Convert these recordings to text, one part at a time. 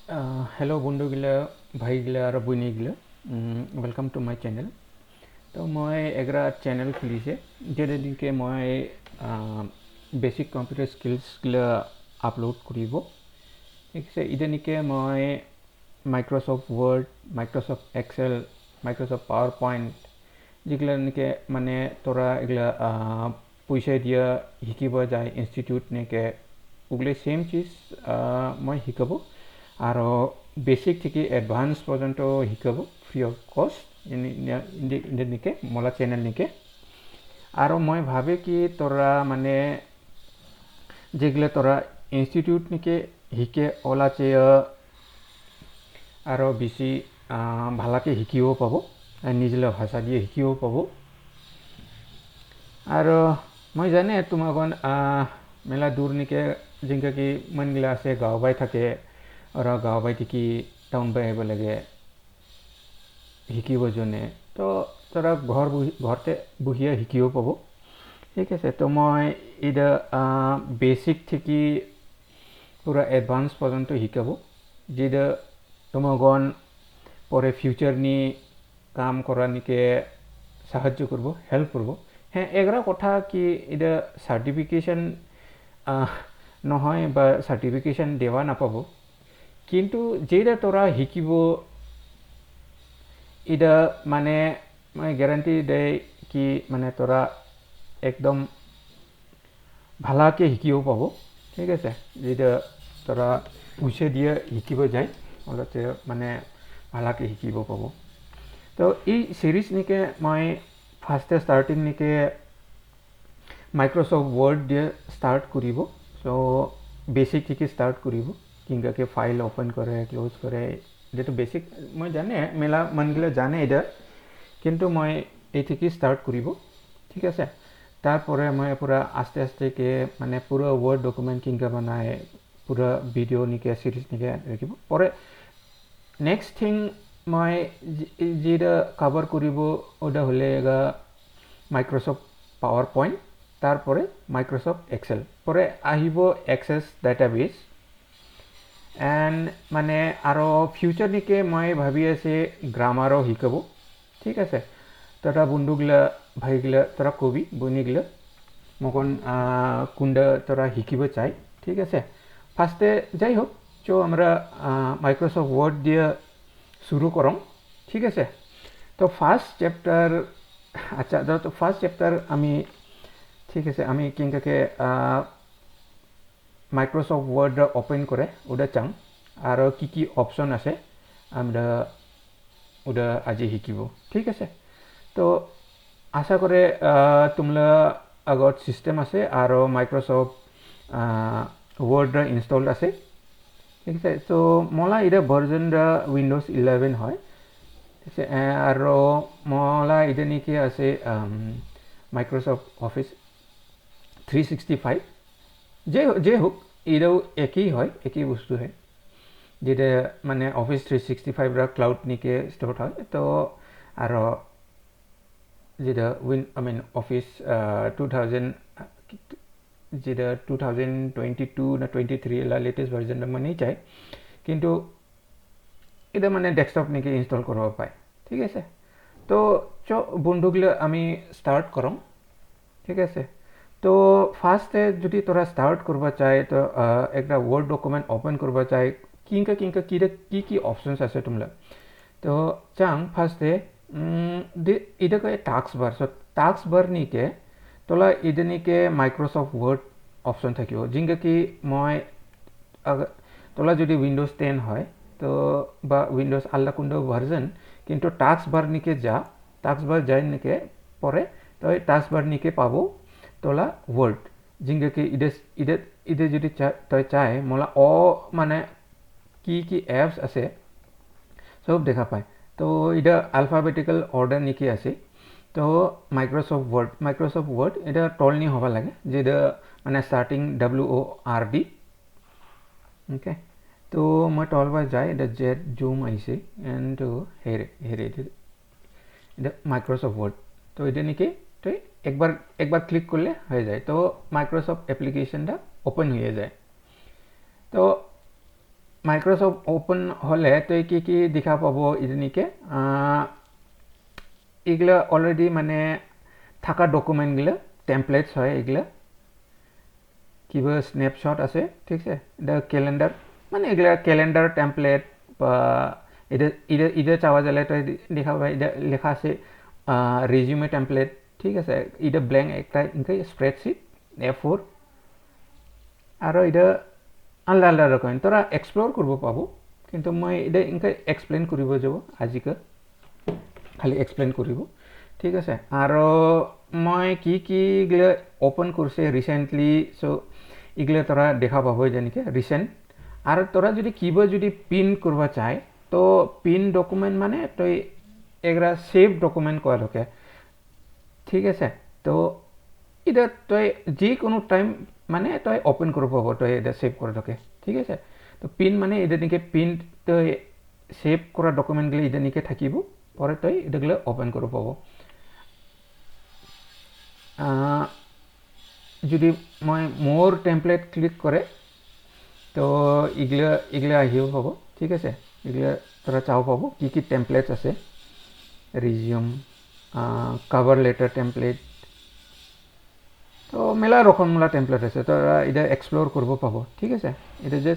Hello बंधुगिला भाईगिला और बहनीगिला वेलकम टू माय चैनल। तो मैं एग्रा चैनल खुलिसे जेदिनके मैं बेसिक कंप्यूटर स्किल्स गिला अपलोड करिब। ठीक है, इदिनके मैं Microsoft Word, Microsoft Excel, Microsoft PowerPoint जिगला निके माने तोरा इगला पैसा दिया हिकिब जाए इंस्टीट्यूट नेके उगले सेम चीज मैं हिकाबो और बेसिक थी एडवांस पर्यंत हिकाबो फ्री अफ कस्ट इनके मोला चैनल निके। और मैं भावे कि तोरा माने जेगले तोरा इंस्टीट्यूट निके हिके ओला चे और बेसि भालाके हिकिबो पाबो निजला भाषा दिए हिकिबो पाबो। और मैं जाने तुम्हागन मेला दूर निके जिनका कि मन गिला से गाँव बाई थके और गाँव बाई थी टाउन बाई आब लगे हिकिब जने तो तोरा घरते बहिया हिकिब पाब। ठीक है, तो मैं इधर बेसिक थी पूरा एडवांस पर्यंत हिकाब जिधर तुम्हागन परे फ्यूचर नि काम करा निके साहाय्य करब हेल्प करब। हाँ एग्रा कथा कि इधर सार्टिफिकेशन নহয় বা সার্টিফিকেশন দেওয়া না পাবো কিন্তু যেটা তোরা শিকিব এটা মানে মই গ্যারান্টি দেই কি মানে তোরা একদম ভালাকে শিকিব পাব। ঠিক আছে, যেটা তোরা পইচা দিয়ে শিকিব যায় ওলাতে মানে ভালাকে শিকিব পাব। তো এই সিরিজ নিকে মই ফার্স্টে স্টার্টিং নিকে माइक्रोसॉफ्ट वर्ड दिए स्टार्ट करिब। सो बेसिक थी स्टार्ट करिब किंगा के फाइल ओपन करे क्लोज करे ये तो बेसिक मैं जाने मेला मन गले जाने इधर किंतु मैं ये थी स्टार्ट करिब। ठीक है, तारपरे मैं पूरा आस्ते आस्ते के माने पूरा वर्ड डॉक्यूमेंट किंगा बनाए पूरा वीडियो निके सीरीज निके रखिब। परे नेक्स्ट थिंग मैं जेटा कवर करिब ओडा होलेगा माइक्रोसॉफ्ट पावर पॉइंट तारपरे माइक्रोसॉफ्ट एक्सेल परे आहिबो एक्सेस डाटाबेस एंड माने आरो फ्यूचर निके मैं भाबी आछे ग्रामारो हिकाबो। ठीक है, तोरा बंधुगिला भाईगिला तोरा कबि बहनीगिला मकन कुंडा तोरा हिकिब चाय। ठीक है, फार्स्टे যাই হোক जो আমরা माइक्रोसॉफ्ट वर्ड दिए शुरू करम। ठीक है, तो फार्स्ट चैप्टर अच्छा तो फार्स्ट चैप्टर आमी ठीक है आमी किंका के माइक्रोसॉफ्ट वर्ड ओपन करे उदा चांग और की ऑप्शन आसे आमरा उदा आज हिकिबो। ठीक है, तो आशा करे तुमला आगत सिस्टम आसे और माइक्रोसॉफ्ट वर्ड इंस्टॉल आसे। ठीक है, तो मोला इधर वर्जन विंडोज 11 है और मोला इधर निके आसे माइक्रोसॉफ्ट ऑफिस 365 जे होक इधर एक ही है एक ही वस्तु है जेटा माने ऑफिस 365 रा क्लाउड निके स्टार्ट है। तो और जेटा विन आई मीन ऑफिस 2000 जेटा 2022 ना 23 ला लेटेस्ट वर्जन में नहीं चाहे किंतु इधर माने डेस्कटॉप निके इंस्टॉल करवा पाए। ठीक है, तो चो बंधुगिला आमी स्टार्ट करम। ठीक है, तो फार्स्ट जो तोरा स्टार्ट करवा चाहे तो एक वर्ड डॉक्यूमेंट ओपन करवा चाहे किंका किंका की ऑप्शंस आसे तुमला तो चांग फार्स्ट इधर का टास्क बार सो टास्क बार निके तोला इधर निके माइक्रोसॉफ्ट वर्ड ऑप्शन থাকিব जिंगा कि मैं तोला जो विंडोज 10 है तो बा विंडोज आल्ला कुंडो वर्जन किंतु टास्क बार निके जा टास्क बार जाए निके परे तो टास्क बार निके पाबो तोला वर्ड जिंगा कि इधर इधर इधर जो तो चाहे मोला ओ माने की एप्स आसे सब देखा पाए। तो इधर अल्फाबेटिकल ऑर्डर निके आसे तो माइक्रोसॉफ्ट वर्ड इधर टॉल नहीं होगा लगे जिधर माने स्टार्टिंग WORD। ओके, तो मैं टॉल बार जाए इधर जेड जूम आइसे एंड तो हेरे हेरे इधर माइक्रोसॉफ्ट वर्ड तो इधर निके तो एक बार क्लिक कर ले हो जाए तो माइक्रोसॉफ्ट एप्लीकेशन दा ओपन हो जाए। तो মাইক্ৰ'ছফ্ট ওপেন হলে তই কি দেখা পাব ইদনিকে এগুলা অলরেডি মানে থাকা ডকুমেন্ট গুলা টেমপ্লেটস হয় এগুলা কিবা স্ন্যাপশট আছে ঠিক আছে এটা ক্যালেন্ডার মানে এগুলা ক্যালেন্ডার টেমপ্লেট বা এটা চাওয়া গেলে তই দেখা পাই এটা লেখা আছে রেজিউমে টেমপ্লেট ঠিক আছে এটা ব্ল্যাঙ্ক একটা ইনকে স্প্রেডশিট A4 আর এটা আলাদা আলাদা রকম তোরা এক্সপ্লোর করব পাবো কিন্তু মই এটা ইনকে এক্সপ্লেইন কৰিব যাব আজিকে খালি এক্সপ্লেইন কৰিব ঠিক আছে আৰু মই কি গিলা ওপেন কৰিছে ৰিসেন্টলি সো ইগলে তোরা দেখা পাবো যেনেকে রিসেন্ট আর তোরা যদি কিবা যদি পিন করবা চায় তো পিন ডকুমেন্ট মানে তই এগুলা সেভ ডকুমেন্ট কয় থাকে ঠিক আছে তো এটা তই যে কোনো টাইম মানে তই ওপেন করব পাবো তই এটা সেভ করে থাকে ঠিক আছে তো পিন মানে এটা নিকে পিন তই সেভ করা ডকুমেন্ট গুলো এটা নিকে থাকিব পরে তই এটাগুলো ওপেন করব পাবো যদি মই মোর টেমপ্লেট ক্লিক করে তো এগুলা আহিও পাবো ঠিক আছে এগুলা তোরা চাও পাবো কি টেমপ্লেটস আছে রিজিউম কভার লেটার টেমপ্লেট তো মেলা রকমলা টেমপ্লেট আছে তোরা এটা এক্সপ্লোর করব পাবো ঠিক আছে এটা যে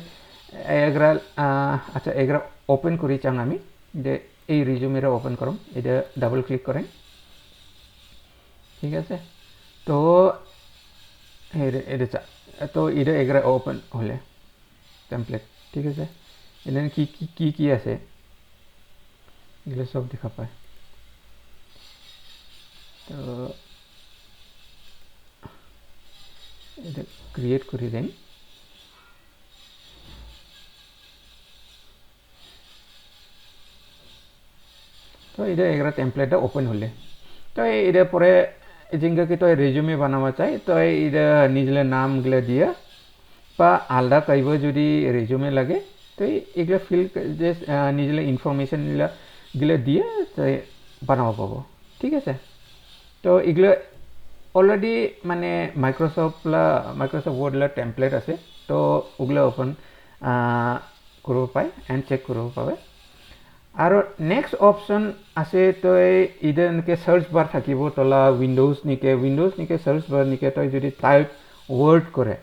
এগুলা আচ্ছা এগুলা ওপেন করি চাং আমি যে এই রিজিউমেরা ওপেন করম এটা ডাবল ক্লিক করেন ঠিক আছে তো এটা তো এটা এগুলা ওপেন হলে টেমপ্লেট ঠিক আছে এখানে কি আছে এগুলো সব দেখা পায় তো এটা ক্রিয়েট করে দেন তো এটা এগুলা টেমপ্লেটটা ওপেন হলে তো এটা পরে जिनका कि तो रेज्यूमे बनावा चाहे तो ये निजले नाम गले दिया पा आलदा कईबो जुदी रेज्यूमे लगे तो ये फिल जे निजले इनफॉर्मेशन गले दिया तो बनावा पाबो ठीक है तो इगले ऑलरेडी माने माइक्रोसॉफ्ट वर्ड ला टेम्पलेट আছে तो उगले ओपन करबो पाए एंड चेक करबो पाबे और नेक्स्ट ऑप्शन আছে তো ইদেনকে সার্চ বার থাকিব তোলা উইন্ডোজ নিকে সার্চ বার নিকে তো যদি টাইপ ওয়ার্ড করে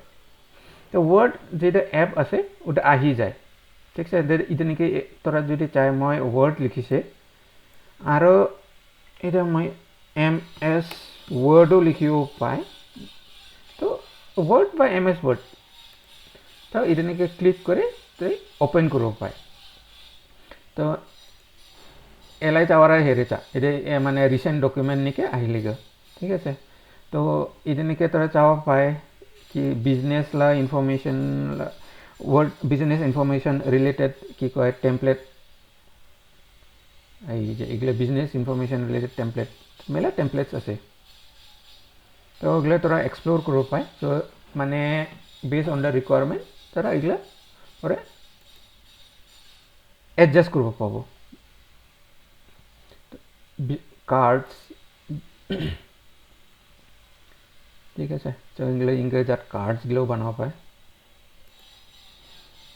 তো ওয়ার্ড যেটা অ্যাপ আছে ওটা আহি যায় ঠিক আছে ইদেনকে তোরা যদি চাই মই ওয়ার্ড লিখিছে আর এটা মই এমএস ওয়ার্ডও লিখিব পাই তো ওয়ার্ড বা এমএস ওয়ার্ড তো ইদেনকে ক্লিক করে তো ওপেন করব পাই তো এলাই চাওয়ারা হেরেচা এটা মানে রিসেন্ট ডকুমেন্ট নিকে আহিলে গো ঠিক আছে তো ইদেনিকে তোরা চাওয়া পায় কি বিজনেস লা information Word business information related কি কয় টেমপ্লেট এই যে এগুলো বিজনেস ইনফরমেশন রিলেটেড টেমপ্লেট মেলা টেমপ্লেটস আছে তো ওগুলো তোরা এক্সপ্লোর করব পায় তো মানে বেস অন দ্য রিকোয়ারমেন্ট তোরা এগুলো পরে অ্যাডজাস্ট করব পাবো कार्ड्स ठीक है तो इनके जात कार्ड्स गलो बनावा पाए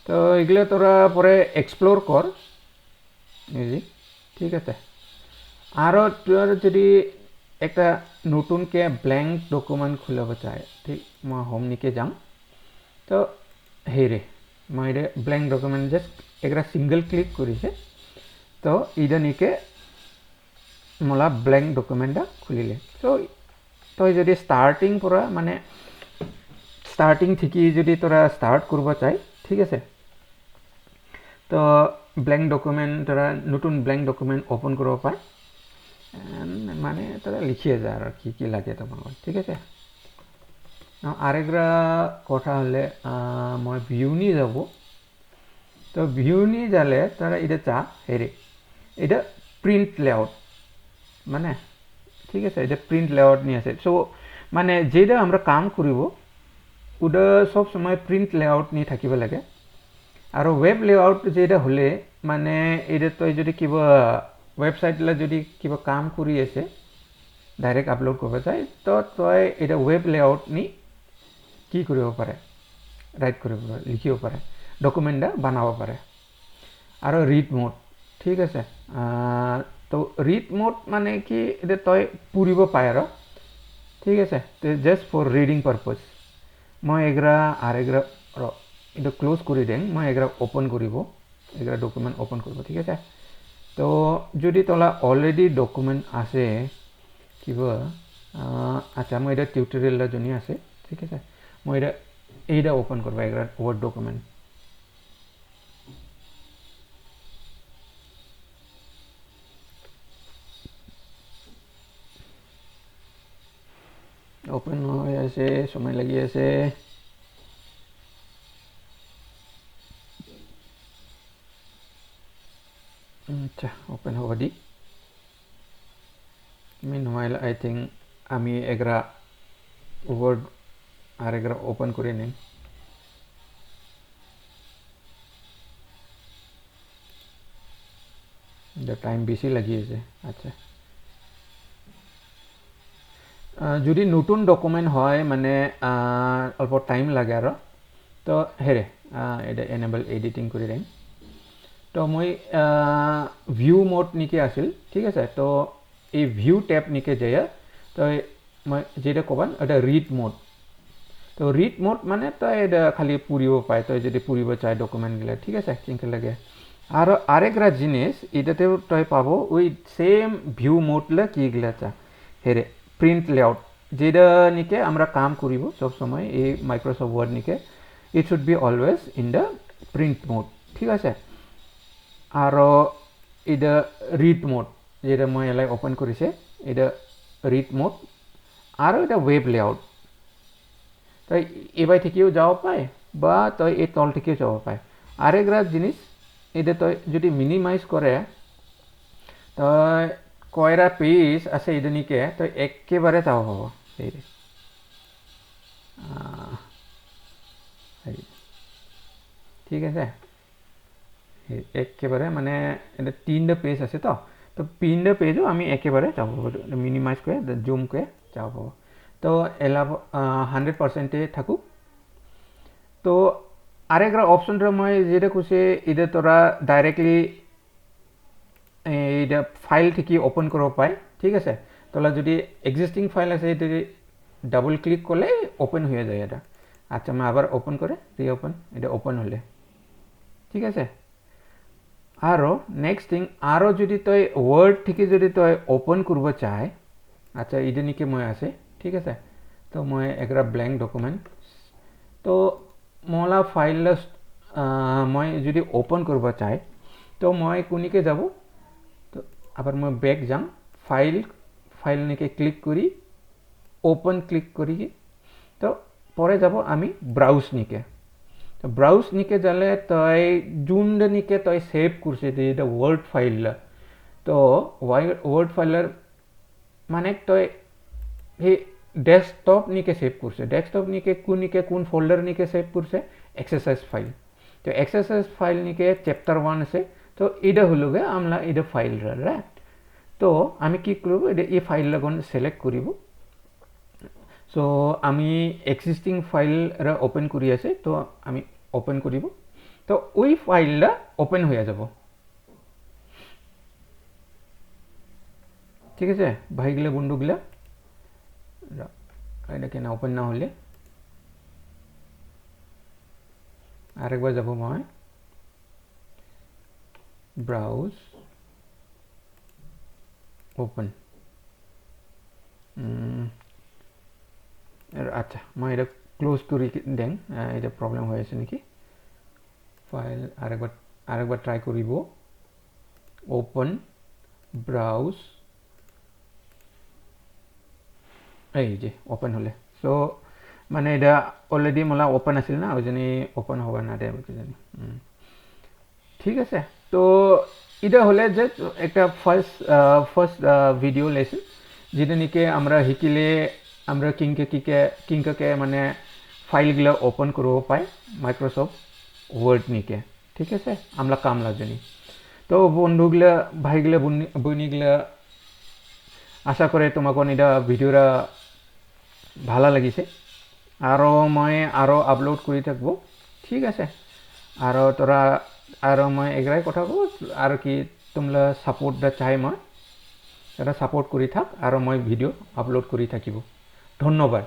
तो एगले तोरा परे एक्सप्लोर कर इजी ठीक है आरो তোর যদি একটা নতুন কে ব্ল্যাঙ্ক ডকুমেন্ট খুলব চাই ঠিক মই হোম নিকে যাম তো হেরে মই রে ব্ল্যাঙ্ক ডকুমেন্ট জাস্ট একটা সিঙ্গেল ক্লিক করিছে তো ইদা নিকে मोला ब्लैंक डकुमेंटा खुलिले सो तो यदि स्टार्टिंग पूरा माने स्टार्टिंग थी यदि तोरा स्टार्ट करब चाहे ठीक है तो ब्लैंक डकुमेंट तोरा नतुन ब्लैंक डकुमेंट ओपन करब पाए माने तोरा लिखिए जा और की लागे तुम्हार ठीक है आरेगरा कथा हले मैं ভিউ নি যাব तो ভিউ নি जाले तोरा इदा चा हेरे इदा प्रिंट लेआउट মানে ঠিক আছে এটা প্রিন্ট লেআউট নি আছে সো মানে যেটা আমরা কাম করিব ওটা সব সময় প্রিন্ট লেআউট নি থাকিব লাগে আর ওয়েব লেআউট যেটা হলে মানে এটা তো যদি কিবা ওয়েবসাইট লা যদি কিবা কাম করি আছে ডাইরেক্ট আপলোড করব চাই তো তই এটা ওয়েব লেআউট নি কি কৰিব পাৰে ৰাইট কৰিব লিখিব পাৰে ডকুমেন্টটা বানাব পাৰে আৰু ৰিড মোড ঠিক আছে তো ৰিড মোড মানে কি এটা তই পঢ়িব পায় আৰু ঠিক আছে জাস্ট ফৰ ৰিডিং পাৰপজ মই এগ্ৰা আৰু এগ্ৰা এটা ক্লোজ কৰি দিম মই এগ্ৰা ওপেন কৰিব এগ্ৰা ডকুমেন্ট ওপেন কৰিব ঠিক আছে তো যদি তোলা অলৰেডি ডকুমেন্ট আছে কিবা আচ্ছা মই এটা টিউটোৰিয়েল জনি আছে ঠিক আছে মই এটা ওপেন কৰিব এগ্ৰা ওয়ার্ড ডকুমেন্ট ওপেন হৈ আছে সময় লাগি আছে আচ্ছা ওপেন হ'ব দি meanwhile I think আমি এগ্রা ওয়ার্ড আর এগ্রা ওপেন করে নিন the time বেশি লাগি আছে আচ্ছা যদি নতুন ডকুমেন্ট হয় মানে অল্প টাইম লাগে আৰু তো হেৰে এটা এনেবল এডিটিং কৰি দিম তো মই ভিউ মোড নিকে আছিল ঠিক আছে তো এই ভিউ ট্যাব নিকে যায় তো মই যেটা কবান এটা রিড মোড তো রিড মোড মানে তো এটা খালি পড়িব পায় তো যদি পড়িব চাই ডকুমেন্ট গিলা ঠিক আছে কিংকে লাগে আর আরেকরা জিনিস এটাতে তই পাবো ওই সেম ভিউ মোড লা কি গিলা চা হেরে প্রিন্ট লেআউট যেটা নিকে আমরা কাম করিব সব সময় এই মাইক্রোসফট ওয়ার্ড নিকে it should be always in the print mode ঠিক আছে আর এটা রিড মোড যেটা মই এলাই ওপেন করিছে এটা রিড মোড আর এটা ওয়েব লেআউট তাই এবাই থেকেও যাব পায় বা তই এই তল থেকেও যাব পায় আরেকরা জিনিস এটা তই যদি মিনিমাইজ করে তই কয়রা পেজ আছে এটা নিকে তই একেবারে যাব পাব এই ঠিক আছে একেবারে মানে এটা 3টা পেজ আছে তো তো 3টা পেজও আমি একেবারে যাব পাব মিনিমাইজ করে জুম করে যাব পাব তো এলা 100% থাকুক তো আরেকটা অপশনটা মই যেটা কৈছে এটা তোরা ডাইরেক্টলি এইটা ফাইল থেকে ওপেন করব পায় ঠিক আছে তোলা যদি এক্সিস্টিং ফাইল আছে এটা ডাবল ক্লিক করলে ওপেন হয়ে যায় এটা আচ্ছা আমি আবার ওপেন করে রিওপেন এটা ওপেন হলে ঠিক আছে আর নেক্সট থিং আর যদি তই ওয়ার্ড থেকে যদি তই ওপেন করব চাই আচ্ছা এটা নিকে মই আছে ঠিক আছে তো মই একটা ব্ল্যাঙ্ক ডকুমেন্ট তো মলা ফাইল মই যদি ওপেন করব চাই তো মই কোনিকে যাব তো আবার মই ব্যাক যাম ফাইল নিকে ক্লিক করি ওপেন ক্লিক করি তো পরে যাব আমি ব্রাউজ নিকে তো ব্রাউজ নিকে যালে তই জুন্ড নিকে তই সেভ করছে এটা ওয়ার্ড ফাইল তো ওয়ার্ড ফাইলের মানে তই হে ডেস্কটপ নিকে সেভ করছে ডেস্কটপ নিকে কোন ফোল্ডার নিকে সেভ করছে এক্সারসাইজ ফাইল তো এক্সারসাইজ ফাইল নিকে চ্যাপ্টার 1 আছে তো এটা হলো গে আমরা এটা ফাইল রাইট তো আমি কি করব এটা এই ফাইল লাগন সিলেক্ট করিব সো আমি এক্সিস্টিং ফাইল রা ওপেন করি আছে তো আমি ওপেন করিব তো ওই ফাইলটা ওপেন হয়ে যাব ঠিক আছে ভাইগুলা বন্ধুগুলা এটা কেন ওপেন না হলে আরেকবার যাব মই ব্রাউজ ওপেন আচ্ছা মই এটা ক্লোজ করি দেন এটা প্রবলেম হয়েছে নাকি ফাইল আরেকবার ট্রাই করিব ওপেন ব্রাউজ এই যে ওপেন হলে সো মানে এটা অলরেডি মোলা ওপেন আছিল না ওই জন্য ওপেন হবে না দে জানি ঠিক আছে তো এটা হলে যে একটা ফার্স্ট ভিডিও লেসন যেটা নিকে আমরা শিকিলে আমরা কিংকে মানে ফাইলগুলো ওপেন করব পাই মাইক্রোসফট ওয়ার্ড নিকে ঠিক আছে আমরা কামলা জানি তো বন্ধুগুলা ভাইগুলা বইনিগুলা আশা করে তোমাকে এটা ভিডিওটা ভালো লাগিছে আর মই আপলোড করে থাকবো ঠিক আছে আৰু তোৰা আৰু মই এগৰাই কথা কওঁ আৰু কি তোমলা সাপোৰ্ট দা চাই মই এটা সাপোৰ্ট কৰি থাক আৰু মই ভিডিঅ' আপলোড কৰি থাকিব ধন্যবাদ